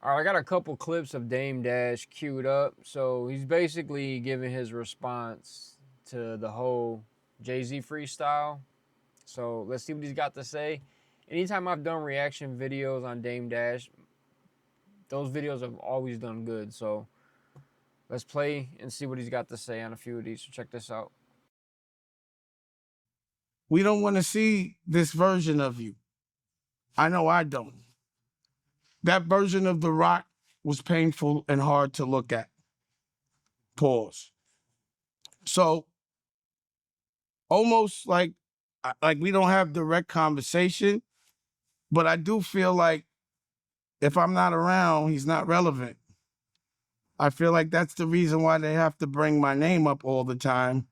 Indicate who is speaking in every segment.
Speaker 1: All right, I got a couple clips of Dame Dash queued up. So he's basically giving his response to the whole JayZ freestyle. So let's see what he's got to say. Anytime I've done reaction videos on Dame Dash, those videos have always done good. So let's play and see what he's got to say on a few of these. So check this out.
Speaker 2: We don't want to see this version of you. I know I don't. That version of The Rock was painful and hard to look at. Pause. So almost like we don't have direct conversation, but I do feel like if I'm not around, he's not relevant. I feel like that's the reason why they have to bring my name up all the time.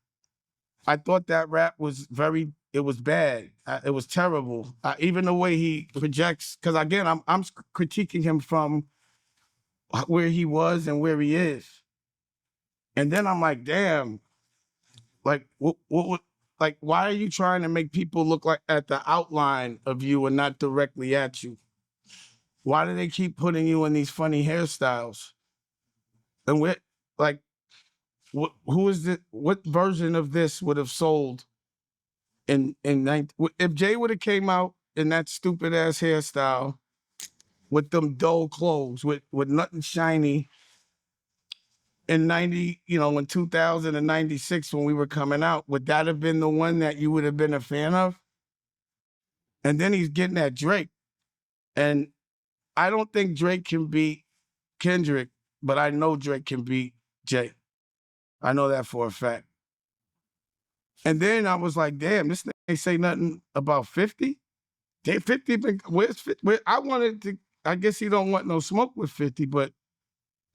Speaker 2: I thought that rap was it was bad. It was terrible. Even the way he projects, because again, I'm critiquing him from where he was and where he is. And then I'm like, damn, like like, why are you trying to make people look like at the outline of you and not directly at you? Why do they keep putting you in these funny hairstyles? And like, who is it? What version of this would have sold if Jay would have came out in that stupid ass hairstyle with them dull clothes, with nothing shiny in 90, in 2096 when we were coming out, would that have been the one that you would have been a fan of? And then he's getting at Drake. And I don't think Drake can beat Kendrick, but I know Drake can beat Jay. I know that for a fact. And then I was like, damn, this nigga ain't say nothing about 50. 50 been, where's 50? I guess he don't want no smoke with 50, but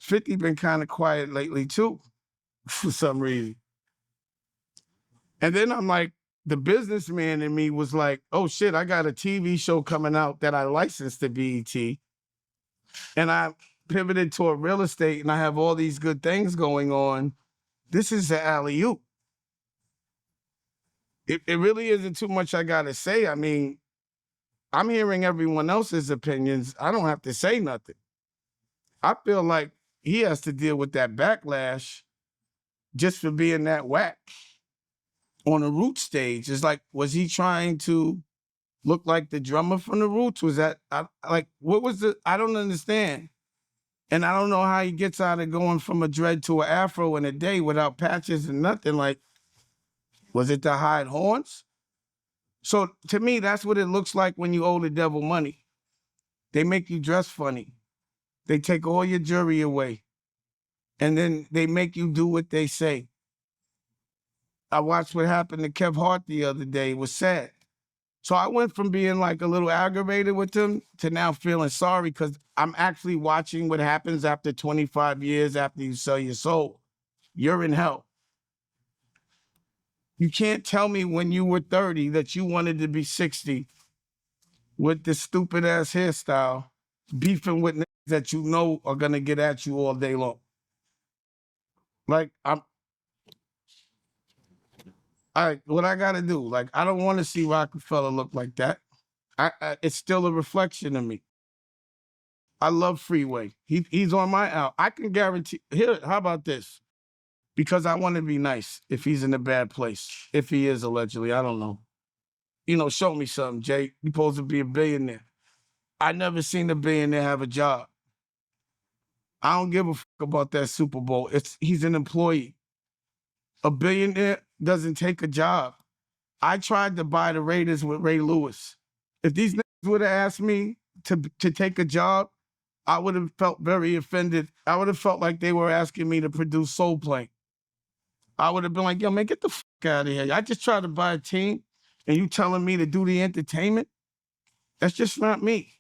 Speaker 2: 50 been kind of quiet lately too, for some reason. And then I'm like, the businessman in me was like, oh shit, I got a TV show coming out that I licensed to BET. And I pivoted toward real estate and I have all these good things going on. This is the alley-oop. It really isn't too much I gotta say. I mean, I'm hearing everyone else's opinions. I don't have to say nothing. I feel like he has to deal with that backlash just for being that whack on a Roots stage. It's like, was he trying to look like the drummer from the Roots? Was that, what was I don't understand. And I don't know how he gets out of going from a dread to an afro in a day without patches and nothing. Like, was it to hide horns? So to me, that's what it looks like when you owe the devil money. They make you dress funny. They take all your jewelry away. And then they make you do what they say. I watched what happened to Kev Hart the other day. It was sad. So I went from being like a little aggravated with them to now feeling sorry because I'm actually watching what happens after 25 years after you sell your soul. You're in hell. You can't tell me when you were 30 that you wanted to be 60 with this stupid ass hairstyle, beefing with niggas that you know are gonna get at you all day long. Like, what I gotta do? Like, I don't want to see Rockefeller look like that. It's still a reflection of me. I love Freeway. He's on my album. I can guarantee. Here, how about this? Because I want to be nice if he's in a bad place. If he is allegedly, I don't know. Show me something, Jay. You're supposed to be a billionaire. I never seen a billionaire have a job. I don't give a fuck about that Super Bowl. He's an employee. A billionaire doesn't take a job. I tried to buy the Raiders with Ray Lewis. If these niggas would have asked me to take a job, I would have felt very offended. I would have felt like they were asking me to produce Soul Plane. I would have been like, yo, man, get the fuck out of here. I just tried to buy a team and you telling me to do the entertainment? That's just not me.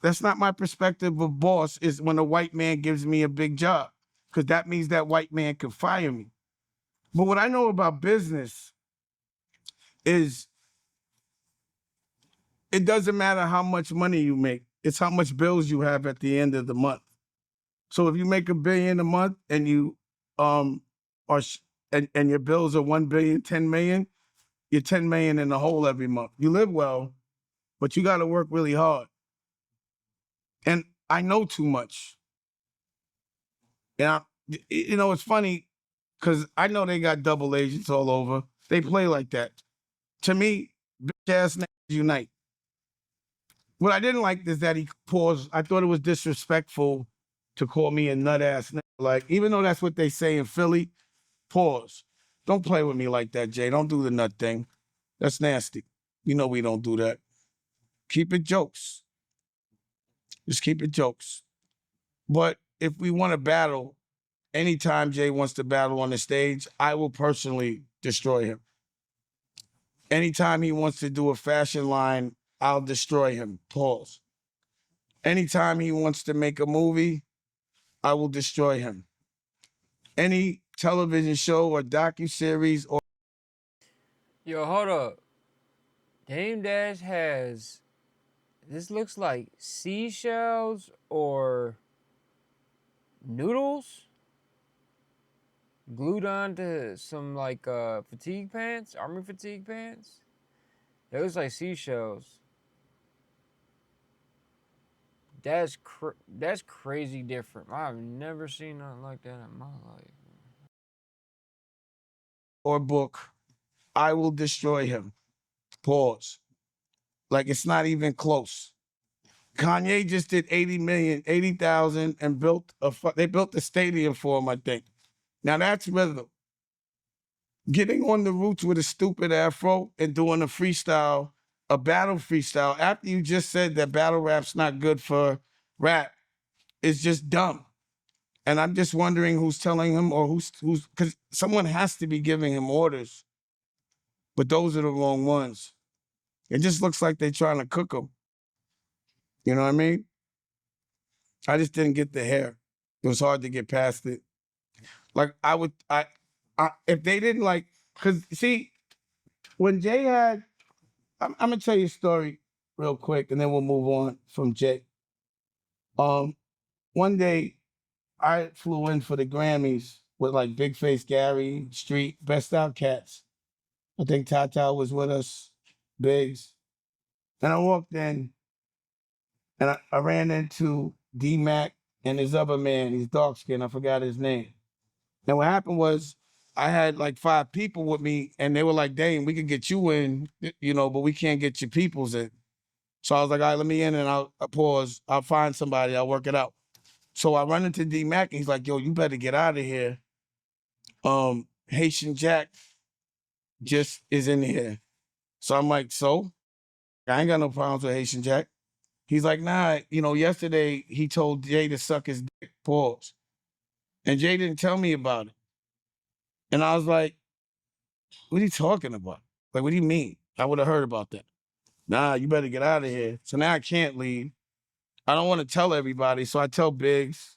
Speaker 2: That's not my perspective of boss, is when a white man gives me a big job, because that means that white man can fire me. But what I know about business is it doesn't matter how much money you make. It's how much bills you have at the end of the month. So if you make $1 billion a month and you and your bills are 1 billion, 10 million, you're 10 million in the hole every month. You live well, but you got to work really hard. And I know too much. And it's funny because I know they got double agents all over. They play like that. To me, bitch ass niggas unite. What I didn't like is that he paused. I thought it was disrespectful to call me a nut ass nigga. Like, even though that's what they say in Philly, pause. Don't play with me like that, Jay. Don't do the nut thing. That's nasty. You know we don't do that. Keep it jokes. Just keep it jokes. But if we want to battle, anytime Jay wants to battle on the stage, I will personally destroy him. Anytime he wants to do a fashion line, I'll destroy him. Pause. Anytime he wants to make a movie, I will destroy him. Any television show or docuseries or
Speaker 1: Yo, hold up. Dame Dash has, this looks like seashells or noodles glued onto some like fatigue pants, army fatigue pants. It looks like seashells. That's crazy different. I've never seen nothing like that in my life.
Speaker 2: book, I will destroy him. Pause. Like it's not even close. Kanye just did 80,000 and they built a stadium for him, I think. Now that's rhythm. Getting on the roots with a stupid afro and doing a battle freestyle, after you just said that battle rap's not good for rap, is just dumb. And I'm just wondering who's telling him or who's because someone has to be giving him orders, but those are the wrong ones. It just looks like they're trying to cook him. You know what I mean? I just didn't get the hair. It was hard to get past it. Like if they didn't like, because see, when Jay had, I'm gonna tell you a story real quick, and then we'll move on from Jay. One day I flew in for the Grammys with like Big Face Gary, Street, Best Out Cats. I think Tata was with us, Biggs. And I walked in and I ran into D Mac and his other man, he's dark skinned, I forgot his name. And what happened was I had like 5 people with me and they were like, Dame, we could get you in, but we can't get your peoples in. So I was like, all right, let me in and I'll pause. I'll find somebody, I'll work it out. So I run into D Mac and he's like, yo, you better get out of here. Haitian Jack just is in here. So I'm like, so? I ain't got no problems with Haitian Jack. He's like, nah, yesterday he told Jay to suck his dick, pause. And Jay didn't tell me about it. And I was like, what are you talking about? Like, what do you mean? I would have heard about that. Nah, you better get out of here. So now I can't leave. I don't want to tell everybody. So I tell Biggs.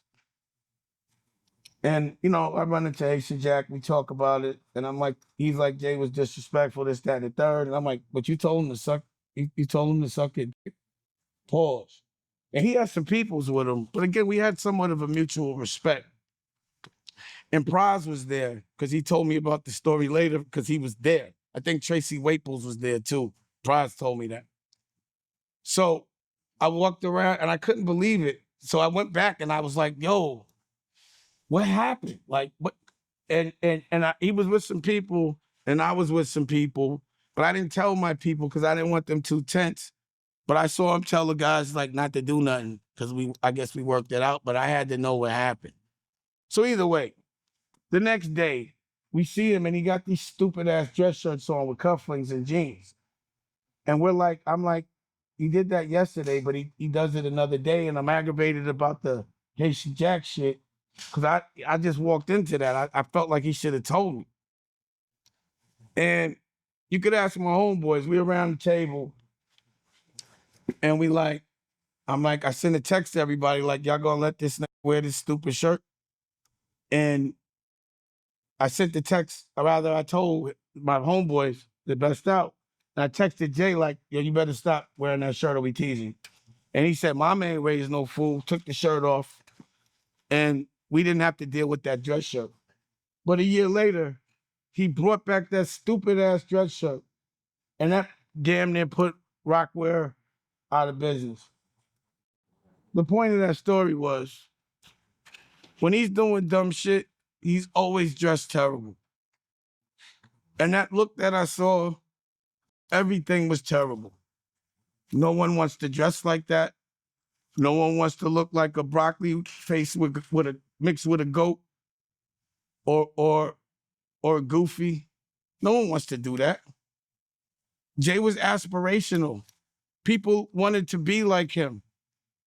Speaker 2: And, I run into Haitian Jack. We talk about it. And I'm like, he's like, Jay was disrespectful, this, that, and the third. And I'm like, but you told him to suck, you told him to suck it. Pause. And he had some peoples with him. But again, we had somewhat of a mutual respect. And Praz was there because he told me about the story later because he was there. I think Tracy Waples was there too. Praz told me that. So I walked around and I couldn't believe it. So I went back and I was like, yo, what happened? Like what? He was with some people and I was with some people, but I didn't tell my people because I didn't want them too tense. But I saw him tell the guys like not to do nothing because I guess we worked it out, but I had to know what happened. So either way, the next day we see him and he got these stupid ass dress shirts on with cufflinks and jeans. And I'm like, he did that yesterday, but he does it another day. And I'm aggravated about the Haitian Jack shit because I just walked into that. I felt like he should have told me. And you could ask my homeboys, we around the table and I sent a text to everybody like, y'all gonna let this wear this stupid shirt? And I sent the text, or rather I told my homeboys, the best out, and I texted Jay like, yo, you better stop wearing that shirt or we teasing. And he said, Mama ain't raised no fool, took the shirt off, and we didn't have to deal with that dress shirt. But a year later, he brought back that stupid ass dress shirt, and that damn near put Rockwear out of business. The point of that story was When he's doing dumb shit, he's always dressed terrible. And that look that I saw, everything was terrible. No one wants to dress like that. No one wants to look like a broccoli face with a mixed with a goat or goofy. No one wants to do that. Jay was aspirational. People wanted to be like him.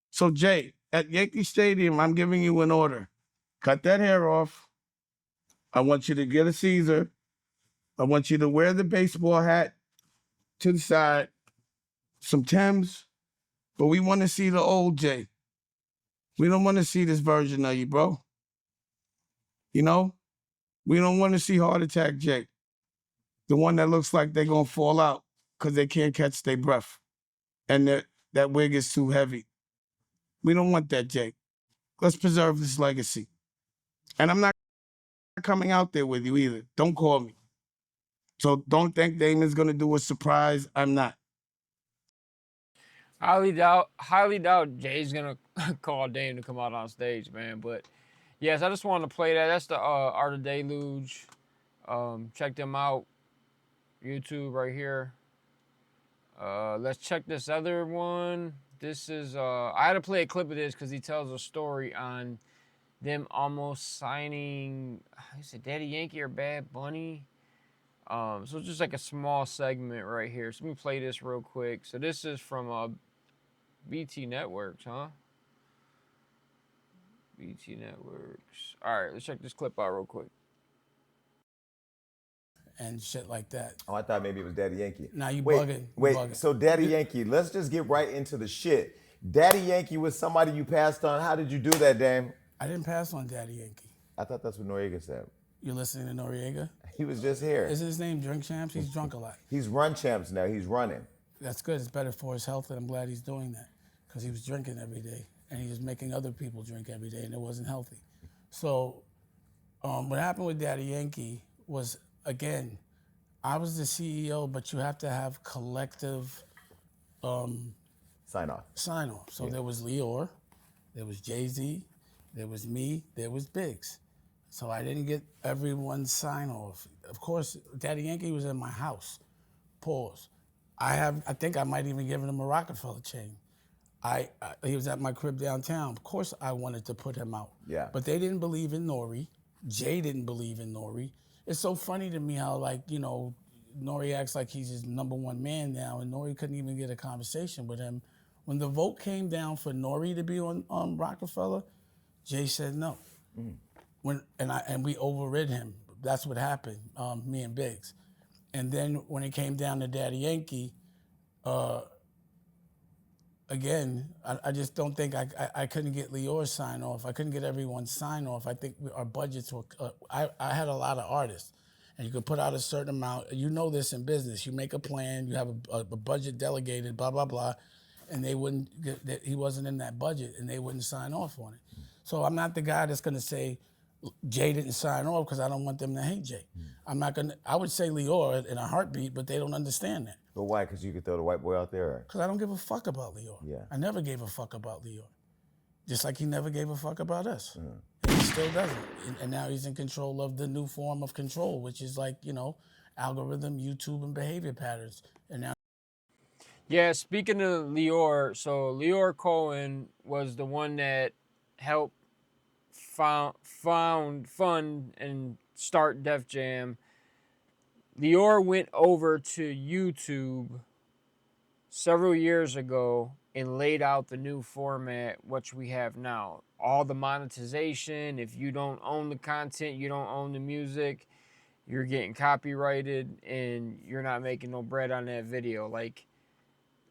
Speaker 2: So Jay, at Yankee Stadium, I'm giving you an order. Cut that hair off. I want you to get a Caesar. I want you to wear the baseball hat to the side, some Timbs, but we want to see the old Jay. We don't want to see this version of you, bro. You know? We don't want to see heart attack Jay. The one that looks like they're going to fall out because they can't catch their breath. And that wig is too heavy. We don't want that, Jay. Let's preserve this legacy. And I'm not coming out there with you either. Don't call me. So don't think Damon's going to do a surprise. I'm not.
Speaker 1: Highly doubt Jay's gonna call Dame to come out on stage, man. But yes, I just wanted to play that. That's the Art of Deluge. Check them out. YouTube right here. Let's check this other one. This is I had to play a clip of this because he tells a story on them almost signing. Is it Daddy Yankee or Bad Bunny? So it's just like a small segment right here. So let me play this real quick. So this is from BT Networks, huh? BT Networks. All right, let's check this clip out real quick.
Speaker 3: And shit like that.
Speaker 4: Oh, I thought maybe it was Daddy Yankee.
Speaker 3: Now you
Speaker 4: wait,
Speaker 3: bugging.
Speaker 4: Wait,
Speaker 3: bugging.
Speaker 4: So Daddy Yankee, let's just get right into the shit. Daddy Yankee was somebody you passed on. How did you do that, Dame?
Speaker 3: I didn't pass on Daddy Yankee.
Speaker 4: I thought that's what Noriega said.
Speaker 3: You're listening to Noriega?
Speaker 4: He was just here.
Speaker 3: Isn't his name Drink Champs? He's drunk a lot.
Speaker 4: He's run champs now. He's running.
Speaker 3: That's good. It's better for his health, and I'm glad he's doing that because he was drinking every day, and he was making other people drink every day, and it wasn't healthy. So what happened with Daddy Yankee was, again, I was the CEO, but you have to have collective
Speaker 4: Sign off.
Speaker 3: So there was Lior, there was JayZ, there was me, there was Biggs. So I didn't get everyone's sign off. Of course, Daddy Yankee was in my house. Pause. I think I might even given him a Rockefeller chain. He was at my crib downtown. Of course I wanted to put him out.
Speaker 4: Yeah.
Speaker 3: But they didn't believe in Nori. Jay didn't believe in Nori. It's so funny to me how, like, you know, Nori acts like he's his number one man now, and Nori couldn't even get a conversation with him. When the vote came down for Nori to be on Rockefeller, Jay said no. And we overrid him. That's what happened, me and Biggs. And then when it came down to Daddy Yankee, again, I just don't think I couldn't get Lior's sign off. I couldn't get everyone's sign off. I think our budgets were, I had a lot of artists. And you could put out a certain amount. You know this in business. You make a plan, you have a budget delegated, blah, blah, blah. And they wouldn't, he wasn't in that budget and they wouldn't sign off on it. So I'm not the guy that's gonna say, Jay didn't sign off because I don't want them to hate Jay. I would say Lior in a heartbeat, but they don't understand that.
Speaker 4: But why? Because you could throw the white boy out there?
Speaker 3: Because I don't give a fuck about Lior.
Speaker 4: Yeah.
Speaker 3: I never gave a fuck about Lior. Just like he never gave a fuck about us. And he still doesn't. And now he's in control of the new form of control, which is like, you know, algorithm, YouTube, and behavior patterns. And now.
Speaker 1: Yeah, speaking of Lior, so Lior Cohen was the one that helped fund and start Def Jam. Lior went over to YouTube several years ago and laid out the new format, which we have now. All the monetization, if you don't own the content, you don't own the music, you're getting copyrighted and you're not making no bread on that video. Like,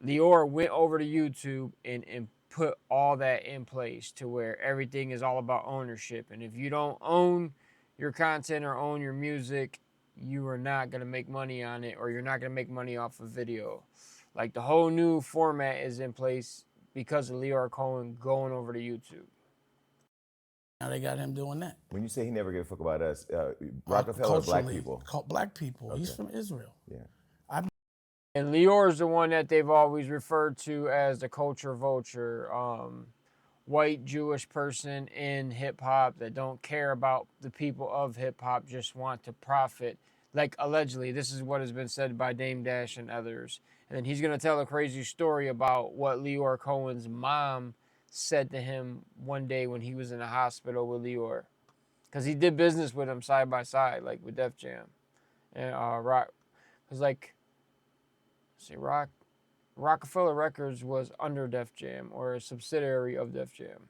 Speaker 1: Lior went over to YouTube and put all that in place to where everything is all about ownership. And if you don't own your content or own your music, you are not going to make money on it, or you're not going to make money off of video. Like, the whole new format is in place because of Lior Cohen going over to YouTube.
Speaker 3: Now they got him doing that.
Speaker 4: When you say he never gave a fuck about us, Rockefeller or black people?
Speaker 3: Black people.
Speaker 4: Okay.
Speaker 3: He's from Israel.
Speaker 4: Yeah.
Speaker 1: And Lior is the one that they've always referred to as the culture vulture. white Jewish person in hip hop that don't care about the people of hip hop, just want to profit. Like allegedly, this is what has been said by Dame Dash and others. And then he's gonna tell a crazy story about what Leor Cohen's mom said to him one day when he was in the hospital with Leor, because he did business with him side by side, like with Def Jam and Rock. Cause like, see, Rockefeller Records was under Def Jam or a subsidiary of Def Jam.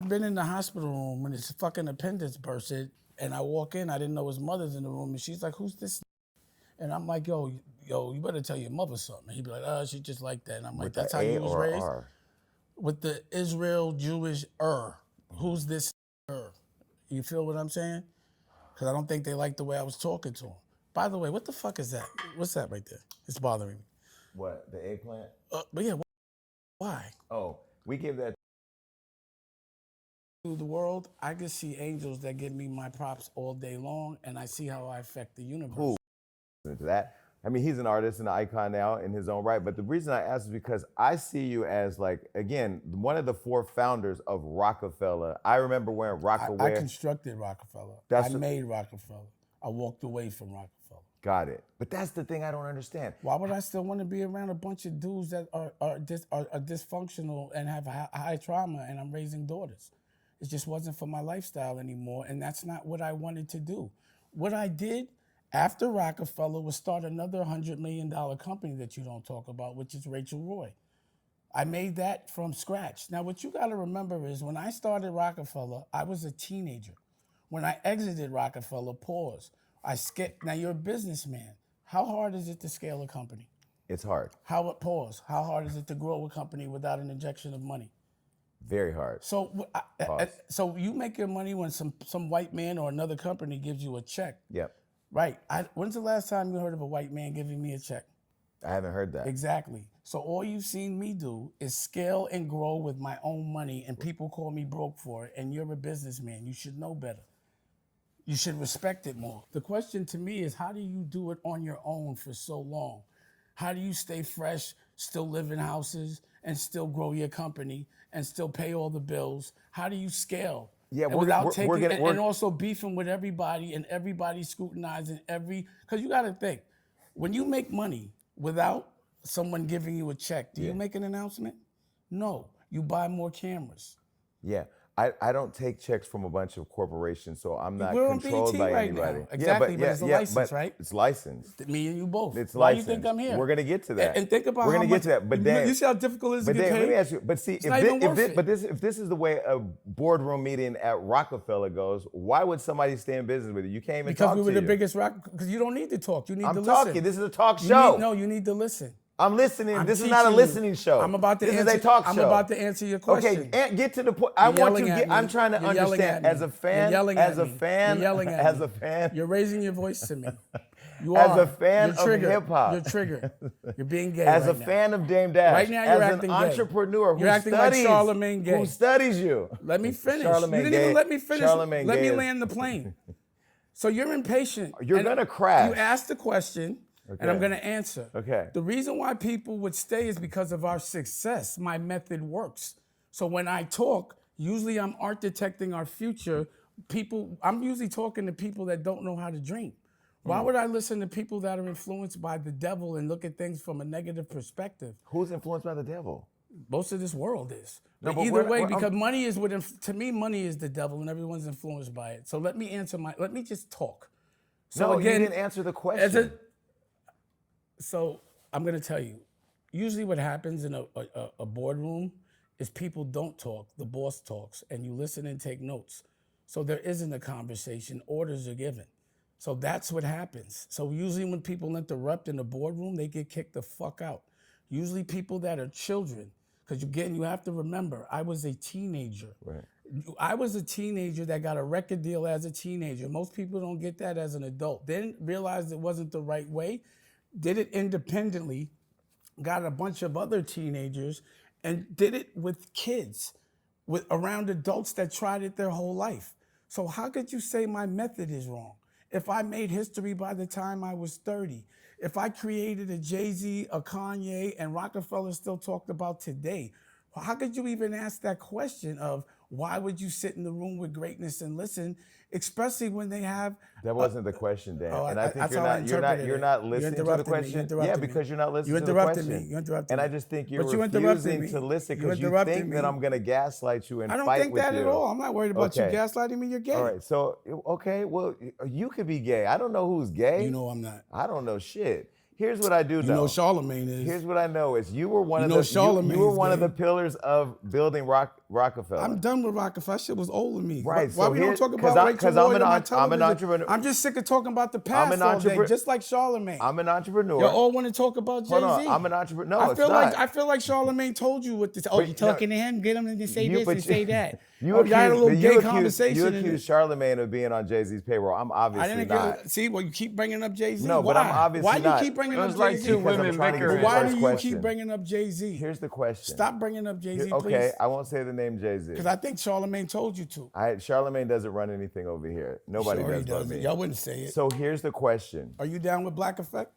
Speaker 3: I've been in the hospital room when his fucking appendix bursted, and I walk in, I didn't know his mother's in the room, and she's like, "Who's this?" And I'm like, yo, you better tell your mother something. And he'd be like, "Oh, she just like that." And I'm like,
Speaker 4: With
Speaker 3: "That's
Speaker 4: the
Speaker 3: how
Speaker 4: A
Speaker 3: you was
Speaker 4: or
Speaker 3: raised?"
Speaker 4: R?
Speaker 3: With the Israel Jewish Who's this You feel what I'm saying? Because I don't think they like the way I was talking to him. By the way, what the fuck is that? What's that right there? It's bothering me.
Speaker 4: What, the eggplant?
Speaker 3: But yeah, why?
Speaker 4: Oh, we give that
Speaker 3: To the world, I can see angels that give me my props all day long, and I see how I affect the universe.
Speaker 4: Who? To that. I mean, he's an artist and an icon now in his own right. But the reason I ask is because I see you as, like, again, one of the 4 founders of Rockefeller. I remember wearing Rockefeller.
Speaker 3: I constructed Rockefeller. I made Rockefeller. I walked away from Rockefeller.
Speaker 4: Got it. But that's the thing I don't understand.
Speaker 3: Why would I still want to be around a bunch of dudes that are dysfunctional and have high trauma, and I'm raising daughters? It just wasn't for my lifestyle anymore, and that's not what I wanted to do. What I did after Rockefeller was start another $100 million company that you don't talk about, which is Rachel Roy. I made that from scratch. Now, what you got to remember is when I started Rockefeller, I was a teenager. When I exited Rockefeller, pause. Now, you're a businessman. How hard is it to scale a company?
Speaker 4: It's hard.
Speaker 3: How hard is it to grow a company without an injection of money?
Speaker 4: Very hard.
Speaker 3: So, so you make your money when some white man or another company gives you a check.
Speaker 4: Yep.
Speaker 3: Right. When's the last time you heard of a white man giving me a check?
Speaker 4: I haven't heard that.
Speaker 3: Exactly. So all you've seen me do is scale and grow with my own money, and people call me broke for it, and you're a businessman. You should know better. You should respect it more. The question to me is, how do you do it on your own for so long? How do you stay fresh, still live in houses, and still grow your company, and still pay all the bills? How do you scale?
Speaker 4: Yeah,
Speaker 3: and also beefing with everybody, and everybody scrutinizing because you got to think, when you make money without someone giving you a check, do you make an announcement? No, you buy more cameras.
Speaker 4: Yeah. I don't take checks from a bunch of corporations, so I'm not
Speaker 3: We're
Speaker 4: controlled
Speaker 3: on BET
Speaker 4: by
Speaker 3: right
Speaker 4: anybody.
Speaker 3: now. Exactly, but it's a license, right?
Speaker 4: It's licensed.
Speaker 3: Me and you both.
Speaker 4: It's
Speaker 3: Why
Speaker 4: licensed.
Speaker 3: do you think I'm here?
Speaker 4: We're gonna get to that.
Speaker 3: And think about
Speaker 4: we're gonna get to that. But then
Speaker 3: you see how difficult it is to get paid?
Speaker 4: let me ask you. But see, if this is the way a boardroom meeting at Rockefeller goes, why would somebody stay in business with you? You can't even talk to you.
Speaker 3: Because we were the biggest because you don't need to talk. You need to listen.
Speaker 4: I'm talking. This is a talk show.
Speaker 3: You need to listen.
Speaker 4: I'm listening. This is not a listening show. This is a talk show.
Speaker 3: I'm about to answer your question.
Speaker 4: Okay, get to the point. I'm trying to understand as a fan.
Speaker 3: You're raising your voice to me.
Speaker 4: As a fan of hip hop.
Speaker 3: You're triggered. You're being gay.
Speaker 4: As a fan of Dame Dash.
Speaker 3: Right now, you're acting
Speaker 4: gay. As an entrepreneur
Speaker 3: you're acting like Charlemagne gay.
Speaker 4: Who studies you.
Speaker 3: Let me finish.
Speaker 4: Charlemagne
Speaker 3: you didn't even let me finish.
Speaker 4: Charlemagne
Speaker 3: let
Speaker 4: me
Speaker 3: land the plane. So you're impatient.
Speaker 4: You're gonna crash.
Speaker 3: You asked the question. Okay. And I'm going to answer.
Speaker 4: Okay.
Speaker 3: The reason why people would stay is because of our success. My method works. So when I talk, usually I'm architecting our future. I'm usually talking to people that don't know how to dream. Why would I listen to people that are influenced by the devil and look at things from a negative perspective?
Speaker 4: Who's influenced by the devil?
Speaker 3: Most of this world is.
Speaker 4: No,
Speaker 3: but either way, because money is to me, money is the devil and everyone's influenced by it. So let me just talk.
Speaker 4: So again, you didn't answer the question.
Speaker 3: So I'm going to tell you, usually what happens in a boardroom is people don't talk, the boss talks, and you listen and take notes. So there isn't a conversation, orders are given. So that's what happens. So usually when people interrupt in the boardroom, they get kicked the fuck out. Usually people that are children, because again, you have to remember, I was a teenager.
Speaker 4: Right.
Speaker 3: I was a teenager that got a record deal as a teenager. Most people don't get that as an adult. They didn't realize it wasn't the right way. Did it independently, got a bunch of other teenagers, and did it with kids, around adults that tried it their whole life. So how could you say my method is wrong? If I made history by the time I was 30, if I created a JayZ, a Kanye, and Rockefeller still talked about today, Well, how could you even ask that question of why would you sit in the room with greatness and listen, especially when they have
Speaker 4: That wasn't the question, Dan.
Speaker 3: Oh,
Speaker 4: And I think
Speaker 3: that's how I interpreted
Speaker 4: you're
Speaker 3: it.
Speaker 4: not
Speaker 3: You
Speaker 4: listening to the
Speaker 3: interrupted me. You
Speaker 4: question. Yeah,
Speaker 3: interrupted me.
Speaker 4: because you're not
Speaker 3: You
Speaker 4: listening to the
Speaker 3: interrupted me.
Speaker 4: question.
Speaker 3: You interrupted
Speaker 4: And
Speaker 3: me.
Speaker 4: I just think you're
Speaker 3: But you interrupted
Speaker 4: refusing
Speaker 3: me.
Speaker 4: to listen
Speaker 3: You
Speaker 4: because you
Speaker 3: interrupted
Speaker 4: think
Speaker 3: me.
Speaker 4: that I'm gonna gaslight you and
Speaker 3: I don't
Speaker 4: fight
Speaker 3: think
Speaker 4: with
Speaker 3: that
Speaker 4: you.
Speaker 3: at all. I'm not worried about you
Speaker 4: Okay.
Speaker 3: gaslighting me. You're gay.
Speaker 4: All right. So okay, well, you could be gay. I don't know who's gay.
Speaker 3: You know I'm not.
Speaker 4: I don't know shit. Here's what I do
Speaker 3: You know Charlemagne is.
Speaker 4: Here's what I know is you were one
Speaker 3: You
Speaker 4: of
Speaker 3: know
Speaker 4: the
Speaker 3: Charlemagne's
Speaker 4: you were one of
Speaker 3: gay.
Speaker 4: the pillars of building Rockefeller.
Speaker 3: I'm done with Rockefeller. That shit was old to me.
Speaker 4: Right,
Speaker 3: Why
Speaker 4: so
Speaker 3: we don't
Speaker 4: here-
Speaker 3: talk
Speaker 4: 'cause
Speaker 3: about
Speaker 4: I-
Speaker 3: Rachel
Speaker 4: 'cause I'm
Speaker 3: Lloyd
Speaker 4: an
Speaker 3: on my
Speaker 4: en- I'm an
Speaker 3: television?
Speaker 4: entrepreneur.
Speaker 3: I'm just sick of talking about the past
Speaker 4: an
Speaker 3: all day,
Speaker 4: entrepreneur.
Speaker 3: just like Charlemagne.
Speaker 4: I'm an entrepreneur.
Speaker 3: You all want to talk about JayZ.
Speaker 4: Hold on, I'm an entrepreneur. No,
Speaker 3: I
Speaker 4: it's
Speaker 3: feel
Speaker 4: not.
Speaker 3: I feel like Charlemagne told you what to. Oh,
Speaker 4: But
Speaker 3: you
Speaker 4: no,
Speaker 3: talking to him? Get him to say this
Speaker 4: but
Speaker 3: and say that.
Speaker 4: You
Speaker 3: Oh, y'all had a little gay
Speaker 4: You
Speaker 3: conversation. in
Speaker 4: accuse
Speaker 3: it.
Speaker 4: Charlemagne of being on JayZ's payroll. I'm
Speaker 3: I
Speaker 4: obviously
Speaker 3: didn't
Speaker 4: not.
Speaker 3: get. See, well, you keep bringing up JayZ.
Speaker 4: No,
Speaker 3: Why?
Speaker 4: but I'm obviously
Speaker 3: Why
Speaker 4: not.
Speaker 3: you keep bringing
Speaker 1: It
Speaker 3: up
Speaker 1: was like
Speaker 3: JayZ?
Speaker 1: two
Speaker 4: Because I'm
Speaker 1: women
Speaker 4: trying to get
Speaker 1: bickering.
Speaker 4: to the
Speaker 3: Why
Speaker 4: first
Speaker 3: do you
Speaker 4: question.
Speaker 3: keep bringing up JayZ?
Speaker 4: Here's the question.
Speaker 3: Stop bringing up JayZ, please.
Speaker 4: Okay, I won't say the name JayZ.
Speaker 3: Because I think Charlemagne told you to.
Speaker 4: Charlemagne doesn't run anything over here. Nobody
Speaker 3: Sure he
Speaker 4: does but
Speaker 3: doesn't.
Speaker 4: me.
Speaker 3: Y'all wouldn't say it.
Speaker 4: So here's the question.
Speaker 3: Are you down with Black Effect?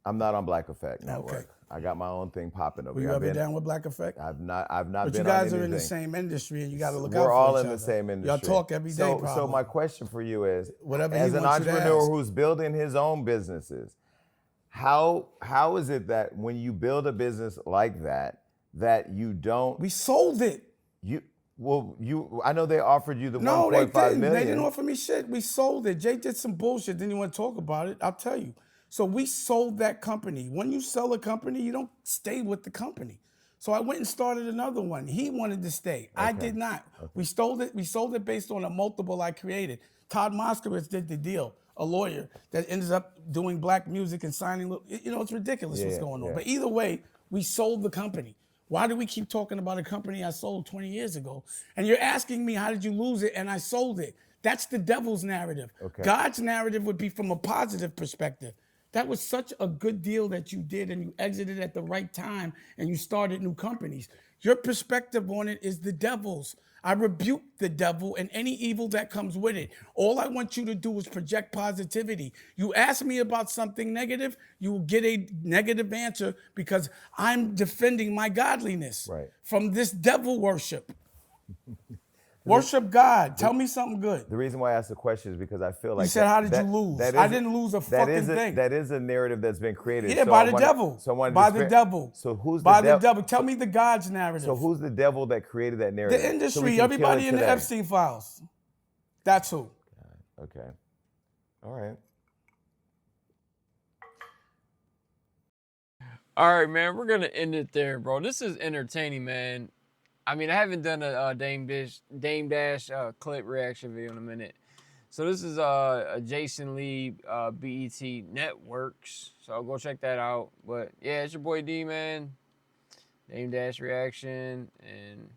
Speaker 4: I'm not on Black Effect Network.
Speaker 3: Okay.
Speaker 4: I got my own thing popping over
Speaker 3: Were
Speaker 4: here.
Speaker 3: you ever down with Black Effect?
Speaker 4: I've not
Speaker 3: But
Speaker 4: been
Speaker 3: you guys
Speaker 4: on
Speaker 3: are in the
Speaker 4: anything.
Speaker 3: same industry, and you got to look out for
Speaker 4: We're all
Speaker 3: each
Speaker 4: in
Speaker 3: other.
Speaker 4: the same industry.
Speaker 3: Y'all talk every day,
Speaker 4: So
Speaker 3: probably.
Speaker 4: my question for you is,
Speaker 3: Whatever he
Speaker 4: as an
Speaker 3: wants you to
Speaker 4: entrepreneur
Speaker 3: ask.
Speaker 4: who's building his own businesses, how is it that when you build a business like that you don't
Speaker 3: We sold it.
Speaker 4: I know they offered you the
Speaker 3: No, they
Speaker 4: 1.5
Speaker 3: didn't.
Speaker 4: million.
Speaker 3: They didn't offer me shit. We sold it. Jay did some bullshit. Didn't you want to talk about it? I'll tell you. So we sold that company. When you sell a company, you don't stay with the company. So I went and started another one. He wanted to stay. I did not. We sold it. We sold it based on a multiple I created. Todd Moskowitz did the deal, a lawyer that ends up doing black music and signing. It's ridiculous what's going on.
Speaker 4: yeah.
Speaker 3: But either way, we sold the company. Why do we keep talking about a company I sold 20 years ago? And you're asking me, how did you lose it? And I sold it. That's the devil's narrative.
Speaker 4: Okay.
Speaker 3: God's narrative would be from a positive perspective. That was such a good deal that you did, and you exited at the right time, and you started new companies. Your perspective on it is the devil's. I rebuke the devil and any evil that comes with it. All I want you to do is project positivity. You ask me about something negative, you will get a negative answer because I'm defending my godliness from this devil worship. Worship God. Tell me something good.
Speaker 4: The reason why I asked the question is because I feel like
Speaker 3: You said, how did you lose? I didn't lose a fucking thing.
Speaker 4: That is a narrative that's been created.
Speaker 3: Yeah,
Speaker 4: So
Speaker 3: by
Speaker 4: I
Speaker 3: the
Speaker 4: wanna-
Speaker 3: devil.
Speaker 4: So I wanted
Speaker 3: by
Speaker 4: to
Speaker 3: the
Speaker 4: spare-
Speaker 3: devil.
Speaker 4: So who's
Speaker 3: by
Speaker 4: the
Speaker 3: the devil? Tell me the God's narrative.
Speaker 4: So who's the devil that created that narrative?
Speaker 3: The
Speaker 4: So we
Speaker 3: industry,
Speaker 4: can kill
Speaker 3: everybody
Speaker 4: it
Speaker 3: in the
Speaker 4: today?
Speaker 3: Epstein files. That's who.
Speaker 4: Okay. All right.
Speaker 1: All right, man, we're gonna end it there, bro. This is entertaining, man. I mean, I haven't done a Dame Dash clip reaction video in a minute. So this is a Jason Lee BET Networks. So go check that out. But yeah, it's your boy D, man. Dame Dash reaction, and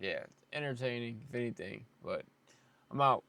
Speaker 1: yeah, entertaining if anything. But I'm out.